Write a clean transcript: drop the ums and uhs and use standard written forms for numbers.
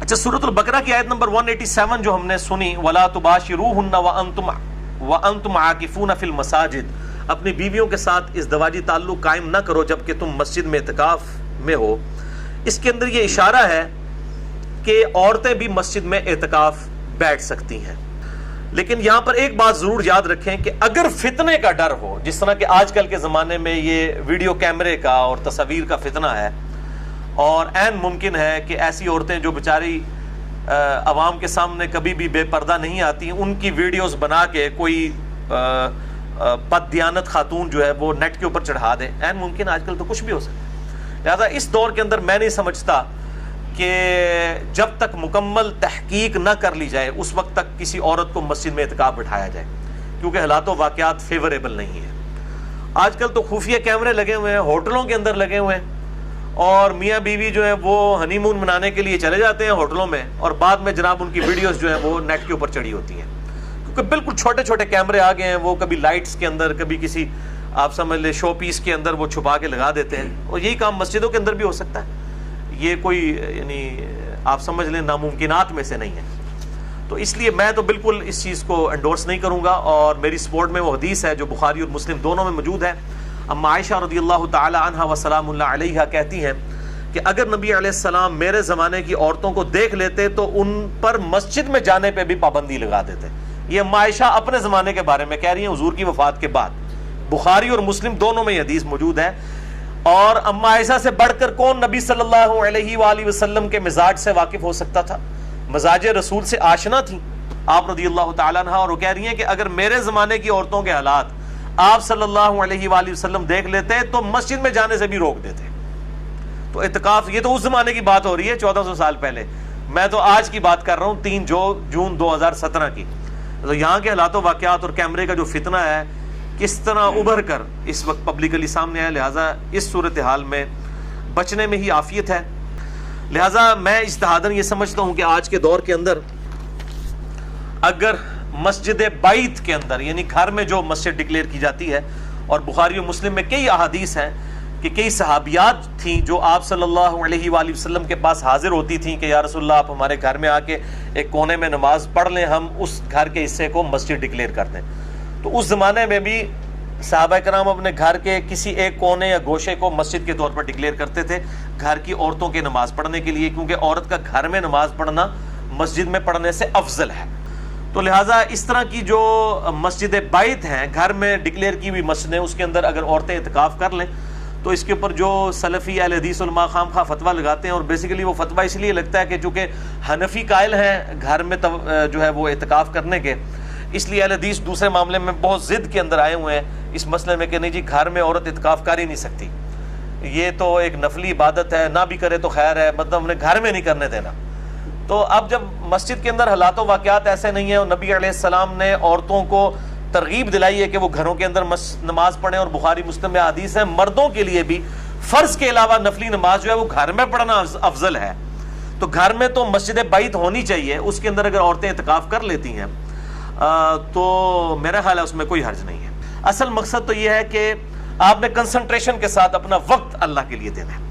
اچھا، سورۃ البقرہ کی آیت نمبر 187 جو ہم نے سنی، وَلَا تُبَاشِرُوهُنَّ وَأَنْتُمْ عَاكِفُونَ فِي الْمَسَاجِدِ، اپنی بیویوں کے ساتھ ازدواجی تعلق قائم نہ کرو جبکہ تم مسجد میں اعتکاف میں ہو۔ اس کے اندر یہ اشارہ ہے کہ عورتیں بھی مسجد میں اعتکاف بیٹھ سکتی ہیں، لیکن یہاں پر ایک بات ضرور یاد رکھیں کہ اگر فتنے کا ڈر ہو، جس طرح کہ آج کل کے زمانے میں یہ ویڈیو کیمرے کا اور تصاویر کا فتنہ ہے، اور عین ممکن ہے کہ ایسی عورتیں جو بیچاری عوام کے سامنے کبھی بھی بے پردہ نہیں آتی، ان کی ویڈیوز بنا کے کوئی بد دیانت خاتون جو ہے وہ نیٹ کے اوپر چڑھا دے، عین ممکن آج کل تو کچھ بھی ہو سکتا ہے۔ لہذا اس دور کے اندر میں نہیں سمجھتا کہ جب تک مکمل تحقیق نہ کر لی جائے اس وقت تک کسی عورت کو مسجد میں اعتکاف بٹھایا جائے، کیونکہ حالات و واقعات فیوریبل نہیں ہیں۔ آج کل تو خفیہ کیمرے لگے ہوئے ہیں، ہوٹلوں کے اندر لگے ہوئے ہیں، اور میاں بیوی جو ہیں وہ ہنی مون منانے کے لیے چلے جاتے ہیں ہوٹلوں میں، اور بعد میں جناب ان کی ویڈیوز جو ہیں وہ نیٹ کے اوپر چڑھی ہوتی ہیں، کیونکہ بالکل چھوٹے چھوٹے کیمرے آ گئے ہیں، وہ کبھی لائٹس کے اندر، کبھی کسی آپ سمجھ لیں شو پیس کے اندر وہ چھپا کے لگا دیتے ہیں، اور یہی کام مسجدوں کے اندر بھی ہو سکتا ہے۔ یہ کوئی یعنی آپ سمجھ لیں ناممکنات میں سے نہیں ہے، تو اس لیے میں تو بالکل اس چیز کو انڈورس نہیں کروں گا، اور میری سپورٹ میں وہ حدیث ہے جو بخاری اور مسلم دونوں میں موجود ہے۔ اما عائشہ رضی اللہ تعالی عنہا و سلام اللہ علیہا کہتی ہیں کہ اگر نبی علیہ السلام میرے زمانے کی عورتوں کو دیکھ لیتے تو ان پر مسجد میں جانے پہ بھی پابندی لگا دیتے۔ یہ اما عائشہ اپنے زمانے کے بارے میں کہہ رہی ہیں حضور کی وفات کے بعد، بخاری اور مسلم دونوں میں یہ حدیث موجود ہے۔ اور اما عائشہ سے بڑھ کر کون نبی صلی اللہ علیہ وآلہ وسلم کے مزاج سے واقف ہو سکتا تھا، مزاج رسول سے آشنا تھیں آپ رضی اللہ تعالیٰ عنہ، اور وہ کہہ رہی ہیں کہ اگر میرے زمانے کی عورتوں کے حالات آپ صلی اللہ علیہ وآلہ وسلم دیکھ لیتے تو مسجد میں جانے سے بھی روک دیتے۔ تو اعتکاف یہ تو اس زمانے کی بات ہو رہی ہے 1400 سال پہلے، میں تو آج کی بات کر رہا ہوں 3 جون 2017 کی۔ تو یہاں کے حالات و واقعات اور کیمرے کا جو فتنہ ہے کس طرح ابھر کر اس وقت پبلکلی سامنے ہے، لہٰذا اس صورتحال میں بچنے میں ہی عافیت ہے۔ لہٰذا میں اجتہاداً یہ سمجھتا ہوں کہ آج کے دور کے اندر اگر مسجد بیت کے اندر، یعنی گھر میں جو مسجد ڈکلیئر کی جاتی ہے، اور بخاری و مسلم میں کئی احادیث ہیں کہ کئی صحابیات تھیں جو آپ صلی اللہ علیہ وآلہ وسلم کے پاس حاضر ہوتی تھیں کہ یا رسول اللہ آپ ہمارے گھر میں آ کے ایک کونے میں نماز پڑھ لیں، ہم اس گھر کے حصے کو مسجد ڈکلیئر کر دیں۔ تو اس زمانے میں بھی صحابہ کرام اپنے گھر کے کسی ایک کونے یا گوشے کو مسجد کے طور پر ڈکلیئر کرتے تھے گھر کی عورتوں کے نماز پڑھنے کے لیے، کیونکہ عورت کا گھر میں نماز پڑھنا مسجد میں پڑھنے سے افضل ہے۔ تو لہٰذا اس طرح کی جو مسجد بیت ہیں، گھر میں ڈکلیئر کی ہوئی مسجدیں، اس کے اندر اگر عورتیں اعتکاف کر لیں تو اس کے اوپر جو سلفی اہل حدیث علماء خام خواہ فتویٰ لگاتے ہیں، اور بیسیکلی وہ فتویٰ اس لیے لگتا ہے کہ چونکہ حنفی قائل ہیں گھر میں جو ہے وہ اعتکاف کرنے کے، اس لیے اہل حدیث دوسرے معاملے میں بہت ضد کے اندر آئے ہوئے ہیں اس مسئلے میں کہ نہیں جی گھر میں عورت اعتکاف کر ہی نہیں سکتی، یہ تو ایک نفلی عبادت ہے، نہ بھی کرے تو خیر ہے، مطلب انہیں گھر میں نہیں کرنے دینا۔ تو اب جب مسجد کے اندر حالات و واقعات ایسے نہیں ہیں، اور نبی علیہ السلام نے عورتوں کو ترغیب دلائی ہے کہ وہ گھروں کے اندر نماز پڑھیں، اور بخاری مسلم میں حدیث ہے مردوں کے لیے بھی فرض کے علاوہ نفلی نماز جو ہے وہ گھر میں پڑھنا افضل ہے، تو گھر میں تو مسجد بیت ہونی چاہیے، اس کے اندر اگر عورتیں اعتکاف کر لیتی ہیں تو میرا خیال ہے اس میں کوئی حرج نہیں ہے۔ اصل مقصد تو یہ ہے کہ آپ نے کنسنٹریشن کے ساتھ اپنا وقت اللہ کے لیے دینا ہے۔